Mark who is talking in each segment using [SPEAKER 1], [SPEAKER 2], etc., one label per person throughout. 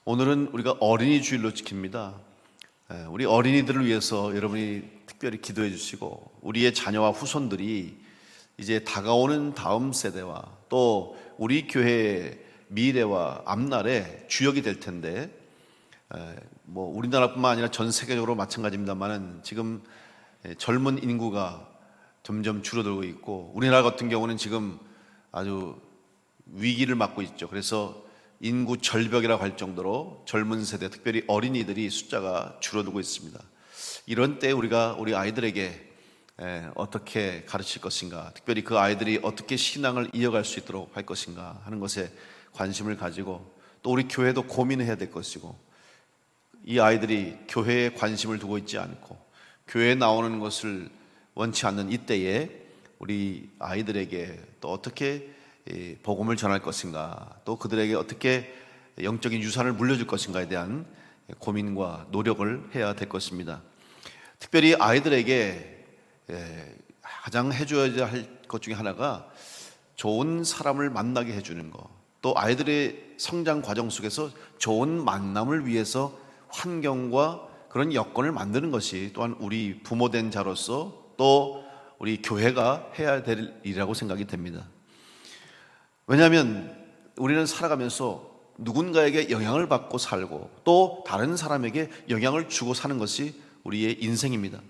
[SPEAKER 1] 오늘은 우리가 어린이 주일로 지킵니다. 우리 어린이들을 위해서 여러분이 특별히 기도해 주시고, 우리의 자녀와 후손들이 이제 다가오는 다음 세대와 또 우리 교회의 미래와 앞날의 주역이 될 텐데, 뭐 우리나라뿐만 아니라 전 세계적으로 마찬가지입니다만은 지금 젊은 인구가 점점 줄어들고 있고, 우리나라 같은 경우는 지금 아주 위기를 맞고 있죠. 그래서 인구 절벽이라고 할 정도로 젊은 세대, 특별히 어린이들이 숫자가 줄어들고 있습니다. 이런 때 우리가 우리 아이들에게 어떻게 가르칠 것인가, 특별히 그 아이들이 어떻게 신앙을 이어갈 수 있도록 할 것인가 하는 것에 관심을 가지고, 또 우리 교회도 고민해야 될 것이고, 이 아이들이 교회에 관심을 두고 있지 않고 교회에 나오는 것을 원치 않는 이때에 우리 아이들에게 또 어떻게 복음을 전할 것인가, 또 그들에게 어떻게 영적인 유산을 물려줄 것인가에 대한 고민과 노력을 해야 될 것입니다. 특별히 아이들에게 가장 해줘야 할 것 중에 하나가 좋은 사람을 만나게 해주는 것, 또 아이들의 성장 과정 속에서 좋은 만남을 위해서 환경과 그런 여건을 만드는 것이 또한 우리 부모된 자로서 또 우리 교회가 해야 될 일이라고 생각이 됩니다. 왜냐하면 우리는 살아가면서 누군가에게 영향을 받고 살고 또 다른 사람에게 영향을 주고 사는 것이 우리의 인생입니다.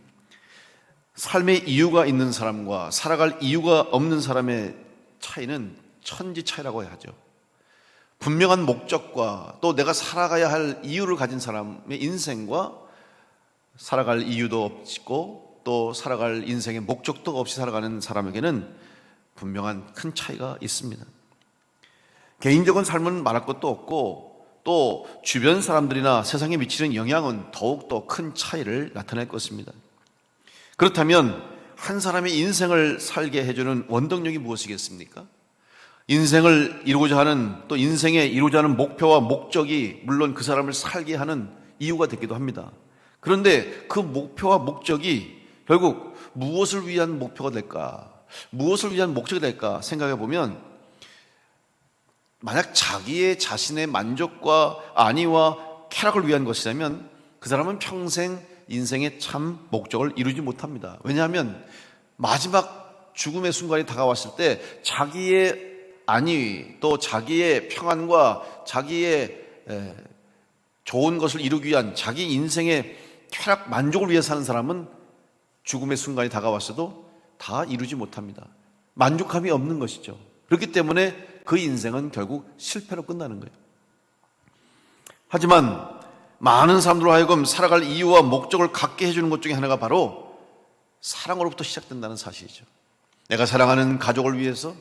[SPEAKER 1] 삶의 이유가 있는 사람과 살아갈 이유가 없는 사람의 차이는 천지 차이라고 해야 하죠. 분명한 목적과 또 내가 살아가야 할 이유를 가진 사람의 인생과 살아갈 이유도 없고 또 살아갈 인생의 목적도 없이 살아가는 사람에게는 분명한 큰 차이가 있습니다. 개인적인 삶은 말할 것도 없고 또 주변 사람들이나 세상에 미치는 영향은 더욱더 큰 차이를 나타낼 것입니다. 그렇다면 한 사람의 인생을 살게 해주는 원동력이 무엇이겠습니까? 인생을 이루고자 하는, 또 인생에 이루고자 하는 목표와 목적이 물론 그 사람을 살게 하는 이유가 되기도 합니다. 그런데 그 목표와 목적이 결국 무엇을 위한 목표가 될까? 무엇을 위한 목적이 될까 생각해 보면, 만약 자기의 자신의 만족과 안위와 쾌락을 위한 것이라면 그 사람은 평생 인생의 참 목적을 이루지 못합니다. 왜냐하면 마지막 죽음의 순간이 다가왔을 때 자기의 안위, 또 자기의 평안과 자기의 좋은 것을 이루기 위한 자기 인생의 쾌락, 만족을 위해 사는 사람은 죽음의 순간이 다가왔어도 다 이루지 못합니다. 만족함이 없는 것이죠. 그렇기 때문에 그 인생은 결국 실패로 끝나는 거예요. 하지만 많은 사람들로 하여금 살아갈 이유와 목적을 갖게 해주는 것 중에 하나가 바로 사랑으로부터 시작된다는 사실이죠. 내가 사랑하는 가족을 위해서,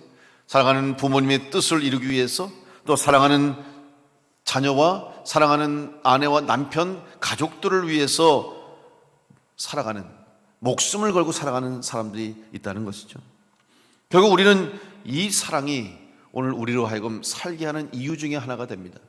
[SPEAKER 1] 사랑하는 부모님의 뜻을 이루기 위해서, 또 사랑하는 자녀와 사랑하는 아내와 남편, 가족들을 위해서 살아가는, 목숨을 걸고 살아가는 사람들이 있다는 것이죠. 결국 우리는 이 사랑이 오늘 우리로 하여금 살게 하는 이유 중에 하나가 됩니다.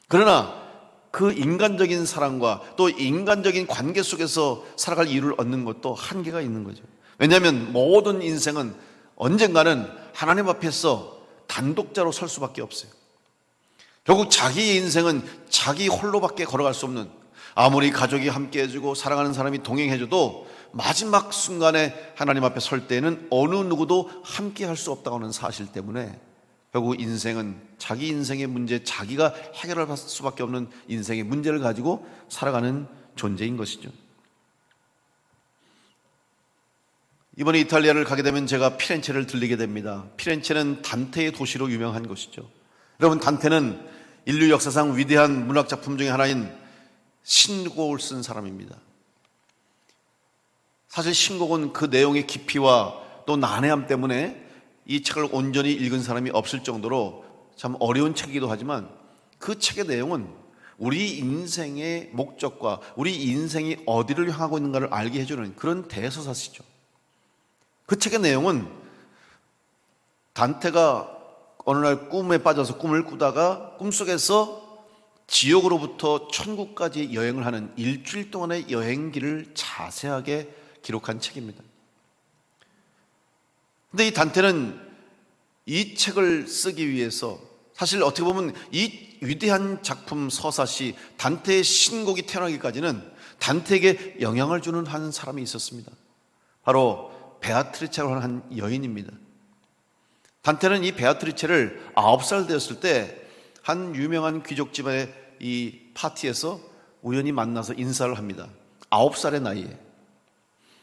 [SPEAKER 1] 그러나 그 인간적인 사랑과 또 인간적인 관계 속에서 살아갈 이유를 얻는 것도 한계가 있는 거죠. 왜냐하면 모든 인생은 언젠가는 하나님 앞에서 단독자로 설 수밖에 없어요. 결국 자기의 인생은 자기 홀로밖에 걸어갈 수 없는, 아무리 가족이 함께 해주고 사랑하는 사람이 동행해줘도 마지막 순간에 하나님 앞에 설 때에는 어느 누구도 함께 할 수 없다고 하는 사실 때문에 결국 인생은 자기 인생의 문제, 자기가 해결할 수밖에 없는 인생의 문제를 가지고 살아가는 존재인 것이죠. 이번에 이탈리아를 가게 되면 제가 피렌체를 들리게 됩니다. 피렌체는 단테의 도시로 유명한 곳이죠. 여러분, 단테는 인류 역사상 위대한 문학 작품 중에 하나인 신곡을 쓴 사람입니다. 사실 신곡은 그 내용의 깊이와 또 난해함 때문에 이 책을 온전히 읽은 사람이 없을 정도로 참 어려운 책이기도 하지만, 그 책의 내용은 우리 인생의 목적과 우리 인생이 어디를 향하고 있는가를 알게 해주는 그런 대서사시죠. 그 책의 내용은 단테가 어느 날 꿈에 빠져서 꿈을 꾸다가 꿈속에서 지옥으로부터 천국까지 여행을 하는 일주일 동안의 여행기를 자세하게 기록한 책입니다. 근데 이 단테는 이 책을 쓰기 위해서 사실 어떻게 보면 이 위대한 작품 서사시 단테의 신곡이 태어나기까지는 단테에게 영향을 주는 한 사람이 있었습니다. 바로 베아트리체라고 하는 한 여인입니다. 단테는 이 베아트리체를 9살 되었을 때 한 유명한 귀족 집안의 이 파티에서 우연히 만나서 인사를 합니다. 9살의 나이에.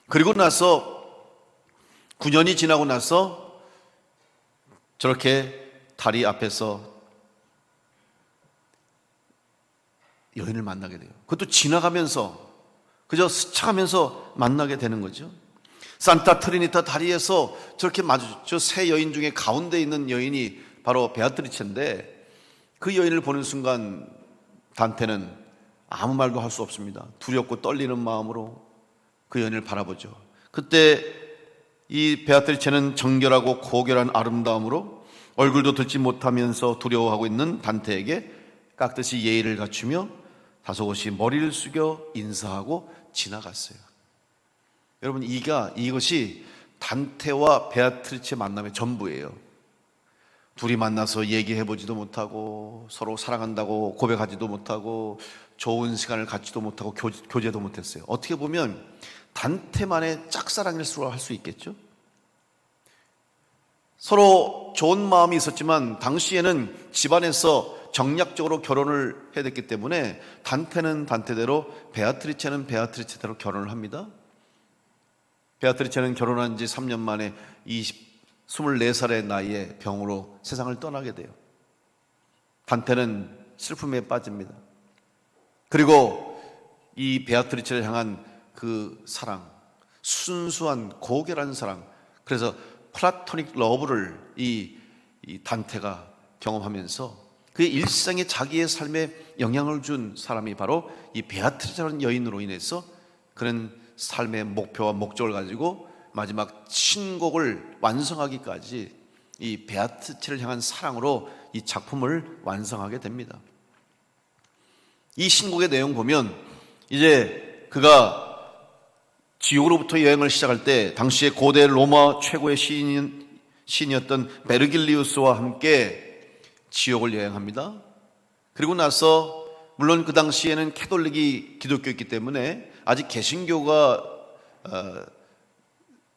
[SPEAKER 1] 그리고 나서 9년이 지나고 나서 저렇게 다리 앞에서 여인을 만나게 돼요. 그것도 지나가면서 그저 스쳐가면서 만나게 되는 거죠. 산타 트리니타 다리에서 저렇게 마주쳤죠. 세 여인 중에 가운데 있는 여인이 바로 베아트리체인데 그 여인을 보는 순간 단테는 아무 말도 할 수 없습니다. 두렵고 떨리는 마음으로 그 여인을 바라보죠. 그때 이 베아트리체는 정결하고 고결한 아름다움으로 얼굴도 들지 못하면서 두려워하고 있는 단테에게 깍듯이 예의를 갖추며 다소곳이 머리를 숙여 인사하고 지나갔어요. 여러분, 이것이 단테와 베아트리체 만남의 전부예요. 둘이 만나서 얘기해보지도 못하고 서로 사랑한다고 고백하지도 못하고 좋은 시간을 갖지도 못하고 교제도 못했어요. 어떻게 보면 단테만의 짝사랑일 수로 할 수 있겠죠. 서로 좋은 마음이 있었지만 당시에는 집안에서 정략적으로 결혼을 해야 됐기 때문에 단테는 단테대로 베아트리체는 베아트리체대로 결혼을 합니다. 베아트리체는 결혼한 지 3년 만에 24살의 나이에 병으로 세상을 떠나게 돼요. 단테는 슬픔에 빠집니다. 그리고 이 베아트리체를 향한 그 사랑, 순수한 고결한 사랑, 그래서 플라토닉 러브를 이 단테가 경험하면서 그의 일상에 자기의 삶에 영향을 준 사람이 바로 이 베아트리체라는 여인으로 인해서 그런 삶의 목표와 목적을 가지고 마지막 신곡을 완성하기까지 이 베아트리체를 향한 사랑으로 이 작품을 완성하게 됩니다. 이 신곡의 내용 보면 이제 그가 지옥으로부터 여행을 시작할 때 당시에 고대 로마 최고의 시인이었던 베르길리우스와 함께 지옥을 여행합니다. 그리고 나서 물론 그 당시에는 캐톨릭이 기독교였기 때문에 아직 개신교가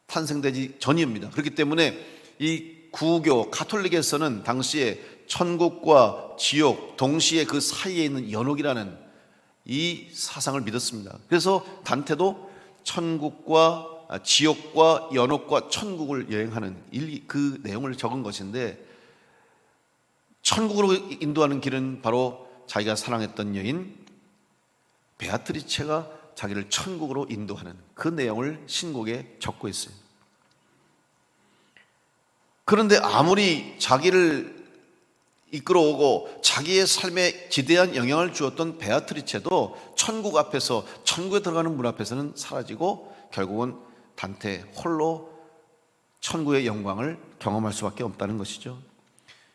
[SPEAKER 1] 탄생되지 전입니다. 그렇기 때문에 이 구교 가톨릭에서는 당시에 천국과 지옥 동시에 그 사이에 있는 연옥이라는 이 사상을 믿었습니다. 그래서 단테도 천국과 지옥과 연옥과 천국을 여행하는 그 내용을 적은 것인데, 천국으로 인도하는 길은 바로 자기가 사랑했던 여인 베아트리체가 자기를 천국으로 인도하는 그 내용을 신곡에 적고 있어요. 그런데 아무리 자기를 이끌어오고 자기의 삶에 지대한 영향을 주었던 베아트리체도 천국 앞에서, 천국에 들어가는 문 앞에서는 사라지고 결국은 단테 홀로 천국의 영광을 경험할 수밖에 없다는 것이죠.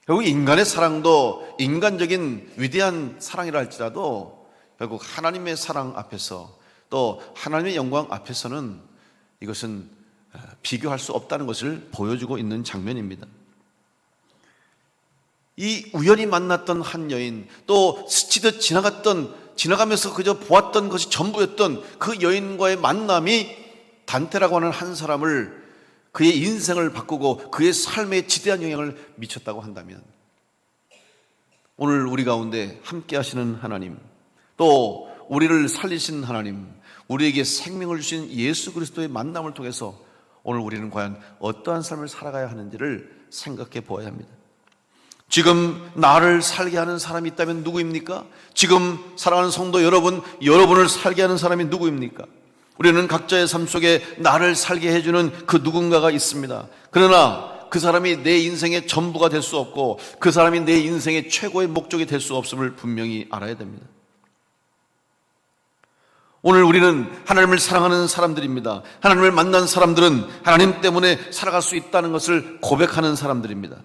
[SPEAKER 1] 결국 인간의 사랑도 인간적인 위대한 사랑이라 할지라도 결국 하나님의 사랑 앞에서 또 하나님의 영광 앞에서는 이것은 비교할 수 없다는 것을 보여주고 있는 장면입니다. 이 우연히 만났던 한 여인, 또 스치듯 지나가면서 그저 보았던 것이 전부였던 그 여인과의 만남이 단테라고 하는 한 사람을, 그의 인생을 바꾸고 그의 삶에 지대한 영향을 미쳤다고 한다면, 오늘 우리 가운데 함께 하시는 하나님, 또 우리를 살리신 하나님, 우리에게 생명을 주신 예수 그리스도의 만남을 통해서 오늘 우리는 과연 어떠한 삶을 살아가야 하는지를 생각해 보아야 합니다. 지금 나를 살게 하는 사람이 있다면 누구입니까? 지금 사랑하는 성도 여러분을 살게 하는 사람이 누구입니까? 우리는 각자의 삶 속에 나를 살게 해주는 그 누군가가 있습니다. 그러나 그 사람이 내 인생의 전부가 될 수 없고 그 사람이 내 인생의 최고의 목적이 될 수 없음을 분명히 알아야 됩니다. 오늘 우리는 하나님을 사랑하는 사람들입니다. 하나님을 만난 사람들은 하나님 때문에 살아갈 수 있다는 것을 고백하는 사람들입니다.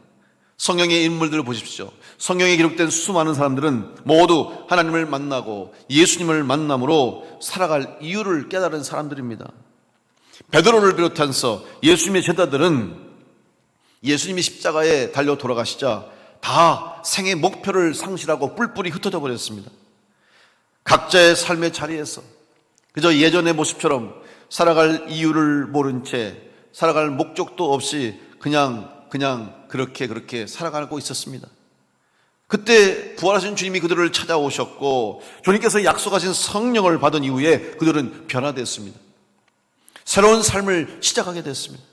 [SPEAKER 1] 성경의 인물들을 보십시오. 성경에 기록된 수많은 사람들은 모두 하나님을 만나고 예수님을 만남으로 살아갈 이유를 깨달은 사람들입니다. 베드로를 비롯해서 예수님의 제자들은 예수님이 십자가에 달려 돌아가시자 다 생의 목표를 상실하고 뿔뿔이 흩어져 버렸습니다. 각자의 삶의 자리에서 그저 예전의 모습처럼 살아갈 이유를 모른 채 살아갈 목적도 없이 그냥 그렇게 살아가고 있었습니다. 그때 부활하신 주님이 그들을 찾아오셨고 주님께서 약속하신 성령을 받은 이후에 그들은 변화됐습니다. 새로운 삶을 시작하게 됐습니다.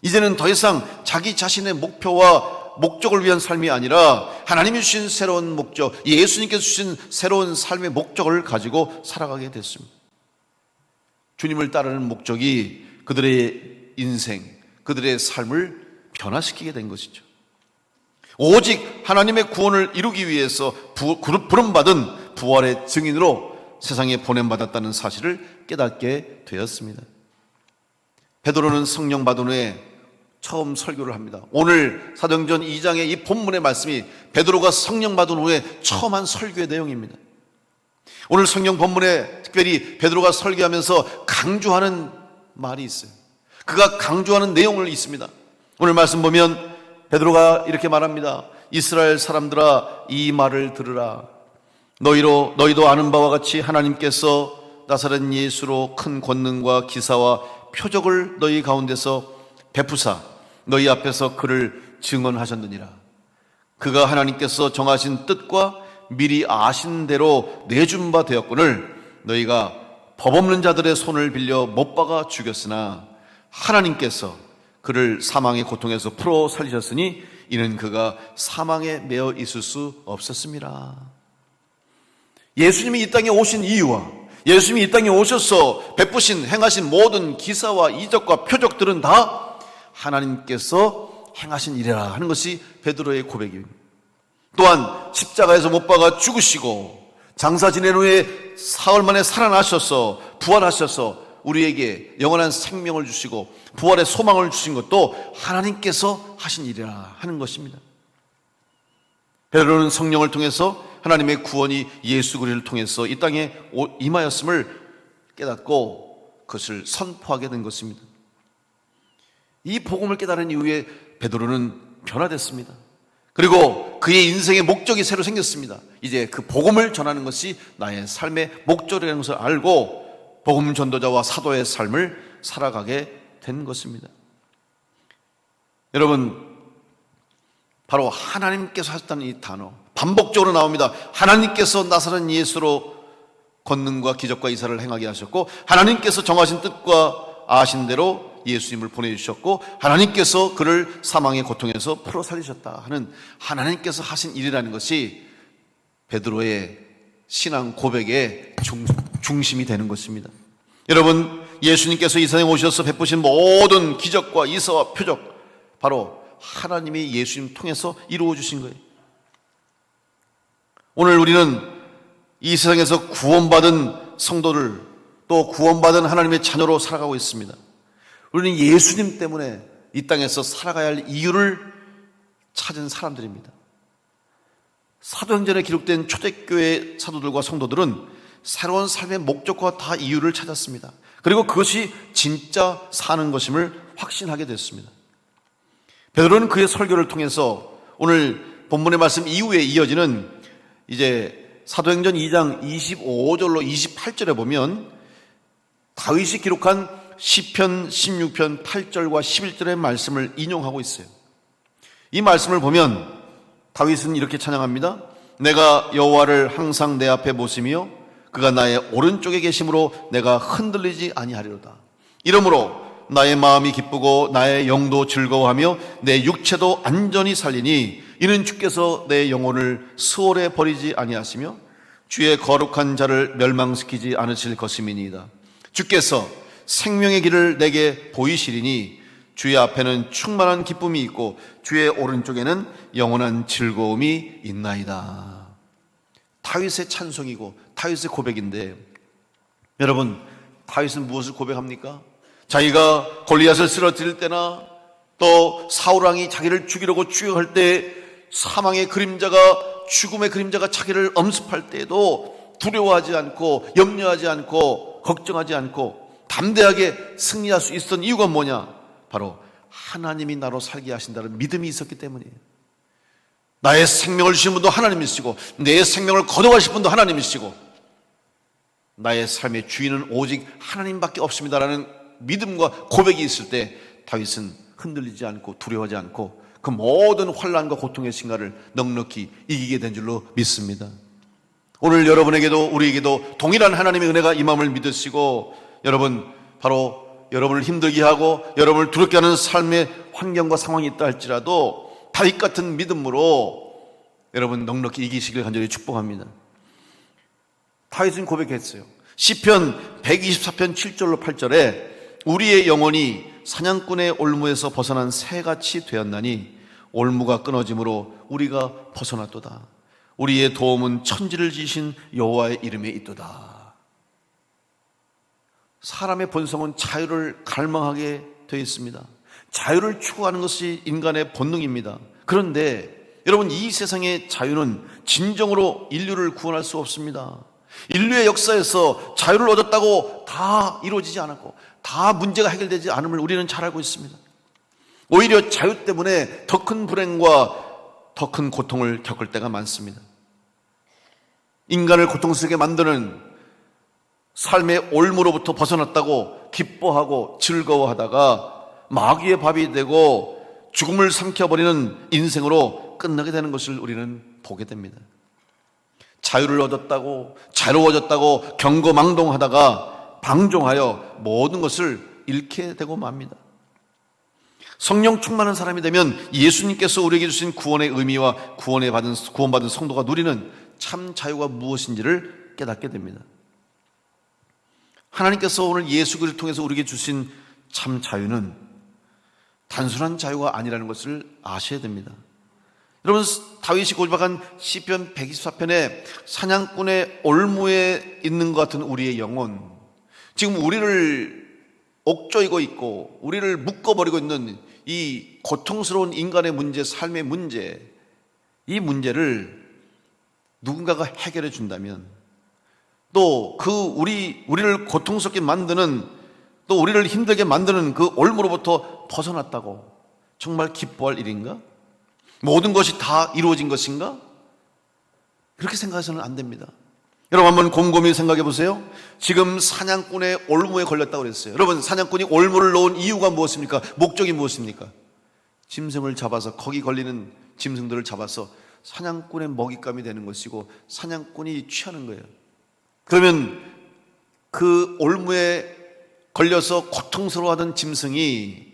[SPEAKER 1] 이제는 더 이상 자기 자신의 목표와 목적을 위한 삶이 아니라 하나님이 주신 새로운 목적, 예수님께서 주신 새로운 삶의 목적을 가지고 살아가게 됐습니다. 주님을 따르는 목적이 그들의 인생, 그들의 삶을 변화시키게 된 것이죠. 오직 하나님의 구원을 이루기 위해서 부름받은 부활의 증인으로 세상에 보냄받았다는 사실을 깨닫게 되었습니다. 베드로는 성령 받은 후에 처음 설교를 합니다. 오늘 사도행전 2장의 이 본문의 말씀이 베드로가 성령 받은 후에 처음 한 설교의 내용입니다. 오늘 성경 본문에 특별히 베드로가 설교하면서 강조하는 말이 있어요. 그가 강조하는 내용을 있습니다. 오늘 말씀 보면 베드로가 이렇게 말합니다. 이스라엘 사람들아, 이 말을 들으라. 너희도 아는 바와 같이 하나님께서 나사렛 예수로 큰 권능과 기사와 표적을 너희 가운데서 베푸사 너희 앞에서 그를 증언하셨느니라. 그가 하나님께서 정하신 뜻과 미리 아신 대로 내준 바 되었거늘 너희가 법 없는 자들의 손을 빌려 못 박아 죽였으나 하나님께서 그를 사망의 고통에서 풀어 살리셨으니 이는 그가 사망에 매어 있을 수 없었습니다. 예수님이 이 땅에 오신 이유와 예수님이 이 땅에 오셔서 베푸신 행하신 모든 기사와 이적과 표적들은 다 하나님께서 행하신 일이라 하는 것이 베드로의 고백입니다. 또한 십자가에서 못 박아 죽으시고 장사 지낸 후에 사흘 만에 살아나셔서 부활하셔서 우리에게 영원한 생명을 주시고 부활의 소망을 주신 것도 하나님께서 하신 일이라 하는 것입니다. 베드로는 성령을 통해서 하나님의 구원이 예수 그리스도를 통해서 이 땅에 임하였음을 깨닫고 그것을 선포하게 된 것입니다. 이 복음을 깨달은 이후에 베드로는 변화됐습니다. 그리고 그의 인생의 목적이 새로 생겼습니다. 이제 그 복음을 전하는 것이 나의 삶의 목적이라는 것을 알고 복음 전도자와 사도의 삶을 살아가게 된 것입니다. 여러분, 바로 하나님께서 하셨다는 이 단어 반복적으로 나옵니다. 하나님께서 나사렛 예수로 권능과 기적과 이사를 행하게 하셨고 하나님께서 정하신 뜻과 아신 대로 예수님을 보내주셨고 하나님께서 그를 사망의 고통에서 풀어 살리셨다 하는 하나님께서 하신 일이라는 것이 베드로의 신앙 고백의 중심이 되는 것입니다. 여러분, 예수님께서 이 세상에 오셔서 베푸신 모든 기적과 이사와 표적 바로 하나님이 예수님 통해서 이루어 주신 거예요. 오늘 우리는 이 세상에서 구원받은 성도들 또 구원받은 하나님의 자녀로 살아가고 있습니다. 우리는 예수님 때문에 이 땅에서 살아가야 할 이유를 찾은 사람들입니다. 사도행전에 기록된 초대교회 사도들과 성도들은 새로운 삶의 목적과 다 이유를 찾았습니다. 그리고 그것이 진짜 사는 것임을 확신하게 됐습니다. 베드로는 그의 설교를 통해서 오늘 본문의 말씀 이후에 이어지는 이제 사도행전 2장 25절로 28절에 보면 다윗이 기록한 시편 16편 8절과 11절의 말씀을 인용하고 있어요. 이 말씀을 보면 다윗은 이렇게 찬양합니다. 내가 여호와를 항상 내 앞에 모시며 그가 나의 오른쪽에 계심으로 내가 흔들리지 아니하리로다. 이러므로 나의 마음이 기쁘고 나의 영도 즐거워하며 내 육체도 안전히 살리니 이는 주께서 내 영혼을 수월에 버리지 아니하시며 주의 거룩한 자를 멸망시키지 않으실 것임이니이다. 주께서 생명의 길을 내게 보이시리니 주의 앞에는 충만한 기쁨이 있고 주의 오른쪽에는 영원한 즐거움이 있나이다. 다윗의 찬송이고 다윗의 고백인데 여러분, 다윗은 무엇을 고백합니까? 자기가 골리앗을 쓰러뜨릴 때나 또 사울왕이 자기를 죽이려고 추격할 때 사망의 그림자가 죽음의 그림자가 자기를 엄습할 때에도 두려워하지 않고 염려하지 않고 걱정하지 않고 담대하게 승리할 수 있었던 이유가 뭐냐? 바로 하나님이 나로 살게 하신다는 믿음이 있었기 때문이에요. 나의 생명을 주신 분도 하나님이시고 내 생명을 거둬가실 분도 하나님이시고 나의 삶의 주인은 오직 하나님밖에 없습니다라는 믿음과 고백이 있을 때 다윗은 흔들리지 않고 두려워하지 않고 그 모든 환난과 고통의 순간을 넉넉히 이기게 된 줄로 믿습니다. 오늘 여러분에게도 우리에게도 동일한 하나님의 은혜가 임함을 믿으시고 여러분 바로 여러분을 힘들게 하고 여러분을 두렵게 하는 삶의 환경과 상황이 있다 할지라도 다윗 같은 믿음으로 여러분 넉넉히 이기시길 간절히 축복합니다. 다윗은 고백했어요. 시편 124편 7절로 8절에 우리의 영혼이 사냥꾼의 올무에서 벗어난 새같이 되었나니 올무가 끊어짐으로 우리가 벗어났도다. 우리의 도움은 천지를 지으신 여호와의 이름에 있도다. 사람의 본성은 자유를 갈망하게 되어 있습니다. 자유를 추구하는 것이 인간의 본능입니다. 그런데 여러분 이 세상의 자유는 진정으로 인류를 구원할 수 없습니다. 인류의 역사에서 자유를 얻었다고 다 이루어지지 않았고 다 문제가 해결되지 않음을 우리는 잘 알고 있습니다. 오히려 자유 때문에 더 큰 불행과 더 큰 고통을 겪을 때가 많습니다. 인간을 고통스럽게 만드는 삶의 올무로부터 벗어났다고 기뻐하고 즐거워하다가 마귀의 밥이 되고 죽음을 삼켜버리는 인생으로 끝나게 되는 것을 우리는 보게 됩니다. 자유를 얻었다고 자유로워졌다고 경거망동하다가 방종하여 모든 것을 잃게 되고 맙니다. 성령 충만한 사람이 되면 예수님께서 우리에게 주신 구원의 의미와 구원받은 성도가 누리는 참 자유가 무엇인지를 깨닫게 됩니다. 하나님께서 오늘 예수 그리스도를 통해서 우리에게 주신 참 자유는 단순한 자유가 아니라는 것을 아셔야 됩니다. 여러분 다윗이 고백한 시편 124편에 사냥꾼의 올무에 있는 것 같은 우리의 영혼, 지금 우리를 옥조이고 있고 우리를 묶어버리고 있는 이 고통스러운 인간의 문제, 삶의 문제, 이 문제를 누군가가 해결해 준다면 또 우리를 고통스럽게 만드는 또 우리를 힘들게 만드는 그 올무로부터 벗어났다고 정말 기뻐할 일인가? 모든 것이 다 이루어진 것인가? 그렇게 생각해서는 안 됩니다. 여러분 한번 곰곰이 생각해 보세요. 지금 사냥꾼의 올무에 걸렸다고 그랬어요. 여러분 사냥꾼이 올무를 놓은 이유가 무엇입니까? 목적이 무엇입니까? 짐승을 잡아서 거기 걸리는 짐승들을 잡아서 사냥꾼의 먹잇감이 되는 것이고 사냥꾼이 취하는 거예요. 그러면 그 올무에 걸려서 고통스러워하던 짐승이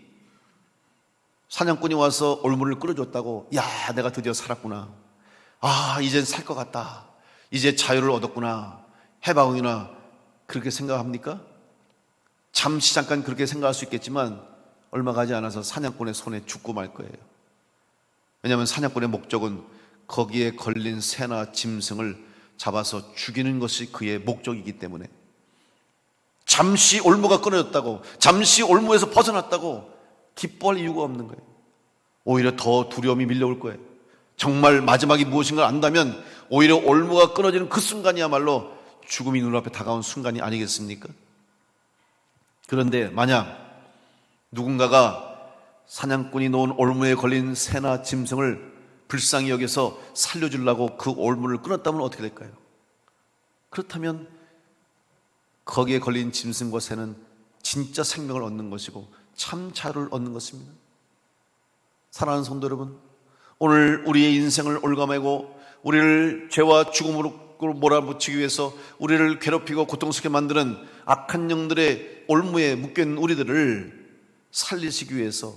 [SPEAKER 1] 사냥꾼이 와서 올무를 끌어줬다고 야 내가 드디어 살았구나, 아 이젠 살 것 같다, 이제 자유를 얻었구나, 해방이나 그렇게 생각합니까? 잠시 잠깐 그렇게 생각할 수 있겠지만 얼마 가지 않아서 사냥꾼의 손에 죽고 말 거예요. 왜냐하면 사냥꾼의 목적은 거기에 걸린 새나 짐승을 잡아서 죽이는 것이 그의 목적이기 때문에 잠시 올무가 끊어졌다고, 잠시 올무에서 벗어났다고 기뻐할 이유가 없는 거예요. 오히려 더 두려움이 밀려올 거예요. 정말 마지막이 무엇인가 안다면 오히려 올무가 끊어지는 그 순간이야말로 죽음이 눈앞에 다가온 순간이 아니겠습니까? 그런데 만약 누군가가 사냥꾼이 놓은 올무에 걸린 새나 짐승을 불쌍히 여겨서 살려주려고 그 올무를 끊었다면 어떻게 될까요? 그렇다면 거기에 걸린 짐승과 새는 진짜 생명을 얻는 것이고 참 자유를 얻는 것입니다. 사랑하는 성도 여러분, 오늘 우리의 인생을 올가매고 우리를 죄와 죽음으로 몰아붙이기 위해서 우리를 괴롭히고 고통스럽게 만드는 악한 영들의 올무에 묶여있는 우리들을 살리시기 위해서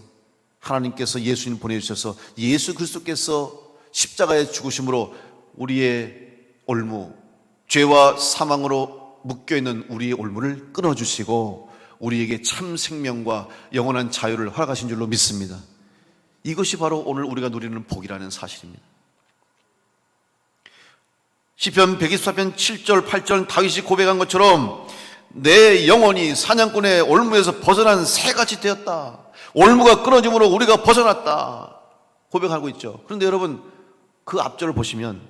[SPEAKER 1] 하나님께서 예수님 보내주셔서 예수 그리스도께서 십자가에 죽으심으로 우리의 올무, 죄와 사망으로 묶여있는 우리의 올무를 끊어주시고 우리에게 참 생명과 영원한 자유를 허락하신 줄로 믿습니다. 이것이 바로 오늘 우리가 누리는 복이라는 사실입니다. 시편 124편 7절 8절 다윗이 고백한 것처럼 내 영혼이 사냥꾼의 올무에서 벗어난 새같이 되었다, 올무가 끊어짐으로 우리가 벗어났다 고백하고 있죠. 그런데 여러분 그 앞절을 보시면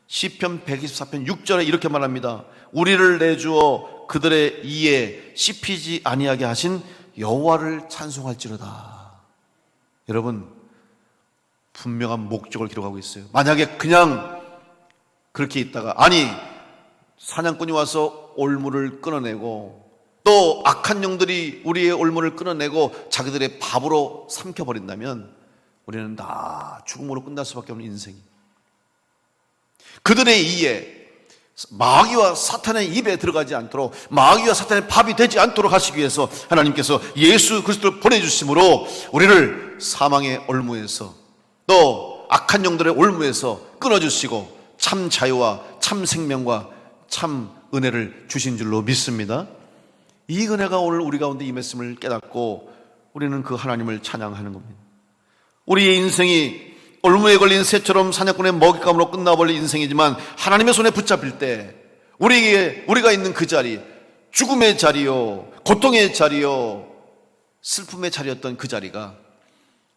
[SPEAKER 1] 시편 124편 6절에 이렇게 말합니다. 우리를 내주어 그들의 이에 씹히지 아니하게 하신 여호와를 찬송할지로다. 여러분 분명한 목적을 기록하고 있어요. 만약에 그냥 그렇게 있다가, 아니 사냥꾼이 와서 올무를 끊어내고 또 악한 영들이 우리의 올무를 끊어내고 자기들의 밥으로 삼켜버린다면 우리는 다 죽음으로 끝날 수밖에 없는 인생이, 그들의 이에 마귀와 사탄의 입에 들어가지 않도록, 마귀와 사탄의 밥이 되지 않도록 하시기 위해서 하나님께서 예수 그리스도를 보내주심으로 우리를 사망의 올무에서 또 악한 영들의 올무에서 끊어주시고 참 자유와 참 생명과 참 은혜를 주신 줄로 믿습니다. 이 은혜가 오늘 우리 가운데 임했음을 깨닫고 우리는 그 하나님을 찬양하는 겁니다. 우리의 인생이 올무에 걸린 새처럼 사냥꾼의 먹잇감으로 끝나버릴 인생이지만 하나님의 손에 붙잡힐 때 우리가 있는 그 자리, 죽음의 자리요, 고통의 자리요, 슬픔의 자리였던 그 자리가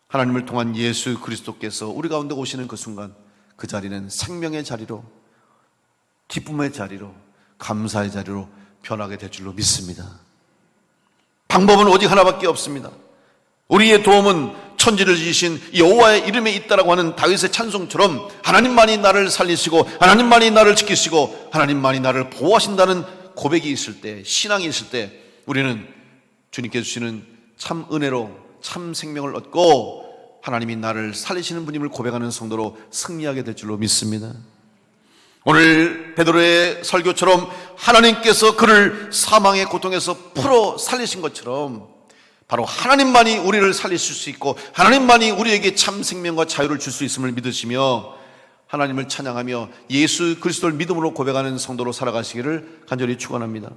[SPEAKER 1] 하나님을 통한 예수 그리스도께서 우리 가운데 오시는 그 순간 그 자리는 생명의 자리로, 기쁨의 자리로, 감사의 자리로 변하게 될 줄로 믿습니다. 방법은 오직 하나밖에 없습니다. 우리의 도움은 천지를 지으신 여호와의 이름에 있다라고 하는 다윗의 찬송처럼 하나님만이 나를 살리시고 하나님만이 나를 지키시고 하나님만이 나를 보호하신다는 고백이 있을 때, 신앙이 있을 때 우리는 주님께 주시는 참 은혜로 참 생명을 얻고 하나님이 나를 살리시는 분임을 고백하는 성도로 승리하게 될 줄로 믿습니다. 오늘 베드로의 설교처럼 하나님께서 그를 사망의 고통에서 풀어 살리신 것처럼 바로 하나님만이 우리를 살리실 수 있고 하나님만이 우리에게 참 생명과 자유를 줄 수 있음을 믿으시며 하나님을 찬양하며 예수 그리스도를 믿음으로 고백하는 성도로 살아가시기를 간절히 축원합니다.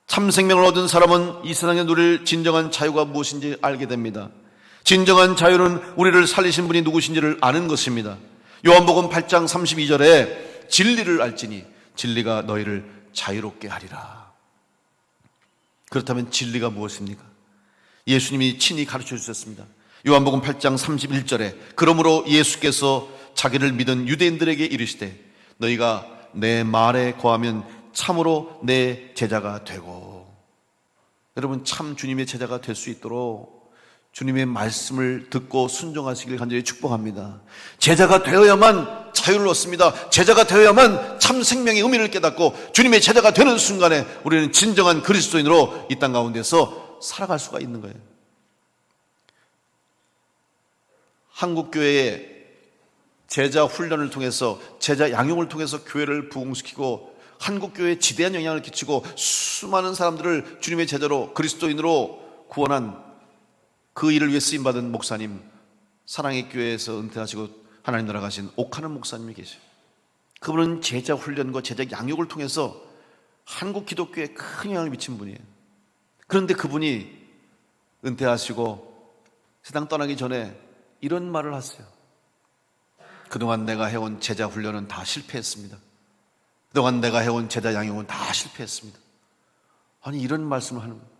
[SPEAKER 1] 참 생명을 얻은 사람은 이 세상에 누릴 진정한 자유가 무엇인지 알게 됩니다. 진정한 자유는 우리를 살리신 분이 누구신지를 아는 것입니다. 요한복음 8장 32절에 진리를 알지니 진리가 너희를 자유롭게 하리라. 그렇다면 진리가 무엇입니까? 예수님이 친히 가르쳐 주셨습니다. 요한복음 8장 31절에 그러므로 예수께서 자기를 믿은 유대인들에게 이르시되 너희가 내 말에 거하면 참으로 내 제자가 되고, 여러분 참 주님의 제자가 될 수 있도록 주님의 말씀을 듣고 순종하시길 간절히 축복합니다. 제자가 되어야만 자유를 얻습니다. 제자가 되어야만 참 생명의 의미를 깨닫고 주님의 제자가 되는 순간에 우리는 진정한 그리스도인으로 이 땅 가운데서 살아갈 수가 있는 거예요. 한국교회의 제자 훈련을 통해서, 제자 양육을 통해서 교회를 부흥시키고 한국교회에 지대한 영향을 끼치고 수많은 사람들을 주님의 제자로 그리스도인으로 구원한 그 일을 위해 쓰임받은 목사님, 사랑의 교회에서 은퇴하시고 하나님 나라 가신 옥하는 목사님이 계세요. 그분은 제자 훈련과 제자 양육을 통해서 한국 기독교에 큰 영향을 미친 분이에요. 그런데 그분이 은퇴하시고 세상 떠나기 전에 이런 말을 하세요. 그동안 내가 해온 제자 훈련은 다 실패했습니다. 그동안 내가 해온 제자 양육은 다 실패했습니다. 아니, 이런 말씀을 하는 거예요.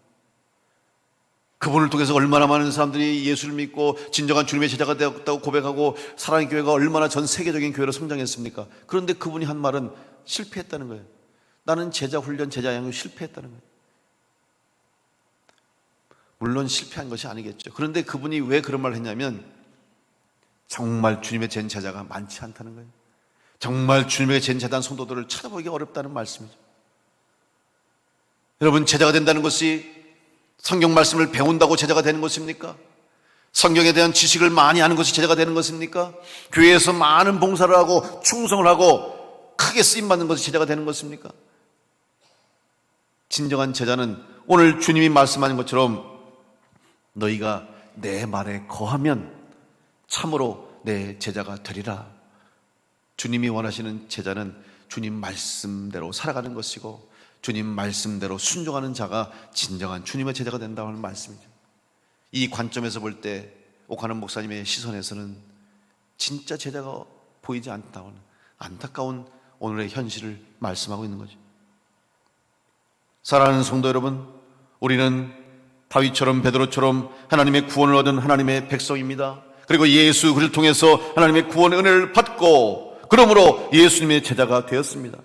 [SPEAKER 1] 그분을 통해서 얼마나 많은 사람들이 예수를 믿고 진정한 주님의 제자가 되었다고 고백하고 사랑의 교회가 얼마나 전 세계적인 교회로 성장했습니까? 그런데 그분이 한 말은 실패했다는 거예요. 나는 제자 훈련, 제자 양육 실패했다는 거예요. 물론 실패한 것이 아니겠죠. 그런데 그분이 왜 그런 말을 했냐면 정말 주님의 젠 제자가 많지 않다는 거예요. 정말 주님의 젠 제자단 성도들을 찾아보기 어렵다는 말씀이죠. 여러분, 제자가 된다는 것이 성경 말씀을 배운다고 제자가 되는 것입니까? 성경에 대한 지식을 많이 아는 것이 제자가 되는 것입니까? 교회에서 많은 봉사를 하고 충성을 하고 크게 쓰임받는 것이 제자가 되는 것입니까? 진정한 제자는 오늘 주님이 말씀하는 것처럼 너희가 내 말에 거하면 참으로 내 제자가 되리라. 주님이 원하시는 제자는 주님 말씀대로 살아가는 것이고 주님 말씀대로 순종하는 자가 진정한 주님의 제자가 된다고 하는 말씀이죠. 이 관점에서 볼 때 옥하는 목사님의 시선에서는 진짜 제자가 보이지 않다고 하는 안타까운 오늘의 현실을 말씀하고 있는 거죠. 사랑하는 성도 여러분, 우리는 다윗처럼 베드로처럼 하나님의 구원을 얻은 하나님의 백성입니다. 그리고 예수 그리스도를 통해서 하나님의 구원의 은혜를 받고 그러므로 예수님의 제자가 되었습니다.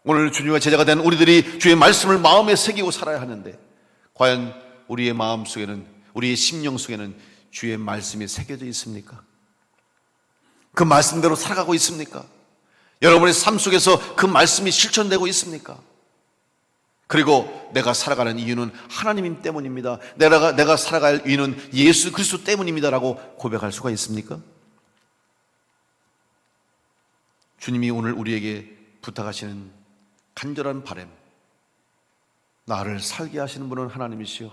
[SPEAKER 1] 오늘 주님의 제자가 된 우리들이 주의 말씀을 마음에 새기고 살아야 하는데 과연 우리의 마음 속에는, 우리의 심령 속에는 주의 말씀이 새겨져 있습니까? 그 말씀대로 살아가고 있습니까? 여러분의 삶 속에서 그 말씀이 실천되고 있습니까? 그리고 내가 살아가는 이유는 하나님 때문입니다. 내가 살아갈 이유는 예수 그리스도 때문입니다라고 고백할 수가 있습니까? 주님이 오늘 우리에게 부탁하시는 간절한 바람, 나를 살게 하시는 분은 하나님이시요,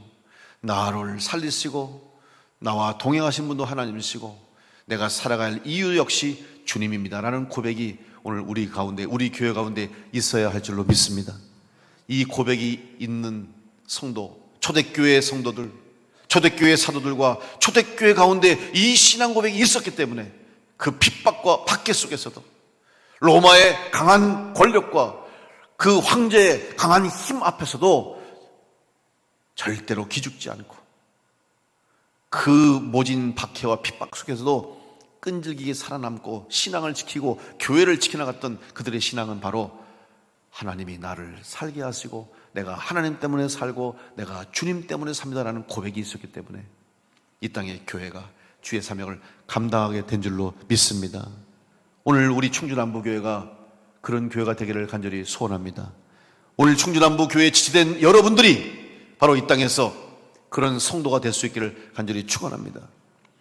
[SPEAKER 1] 나를 살리시고 나와 동행하신 분도 하나님이시고 내가 살아갈 이유 역시 주님입니다 라는 고백이 오늘 우리 가운데, 우리 교회 가운데 있어야 할 줄로 믿습니다. 이 고백이 있는 성도, 초대교회 성도들, 초대교회 사도들과 초대교회 가운데 이 신앙 고백이 있었기 때문에 그 핍박과 박해 속에서도 로마의 강한 권력과 그 황제의 강한 힘 앞에서도 절대로 기죽지 않고 그 모진 박해와 핍박 속에서도 끈질기게 살아남고 신앙을 지키고 교회를 지켜나갔던 그들의 신앙은 바로 하나님이 나를 살게 하시고 내가 하나님 때문에 살고 내가 주님 때문에 삽니다라는 고백이 있었기 때문에 이 땅의 교회가 주의 사명을 감당하게 된 줄로 믿습니다. 오늘 우리 충주남부교회가 그런 교회가 되기를 간절히 소원합니다. 오늘 충주남부교회에 지지된 여러분들이 바로 이 땅에서 그런 성도가 될 수 있기를 간절히 축원합니다.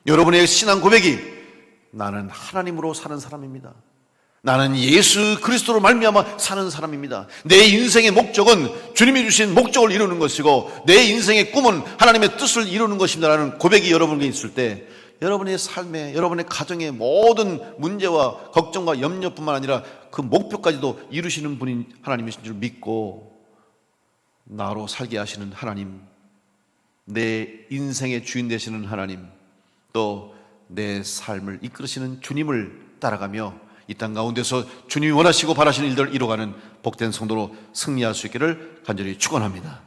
[SPEAKER 1] 여러분의 신앙 고백이 나는 하나님으로 사는 사람입니다. 나는 예수 그리스도로 말미암아 사는 사람입니다. 내 인생의 목적은 주님이 주신 목적을 이루는 것이고 내 인생의 꿈은 하나님의 뜻을 이루는 것입니다라는 고백이 여러분에게 있을 때 여러분의 삶에, 여러분의 가정의 모든 문제와 걱정과 염려뿐만 아니라 그 목표까지도 이루시는 분인 하나님이신 줄 믿고 나로 살게 하시는 하나님, 내 인생의 주인 되시는 하나님, 또 내 삶을 이끌으시는 주님을 따라가며 이 땅 가운데서 주님이 원하시고 바라시는 일들을 이뤄가는 복된 성도로 승리할 수 있기를 간절히 축원합니다.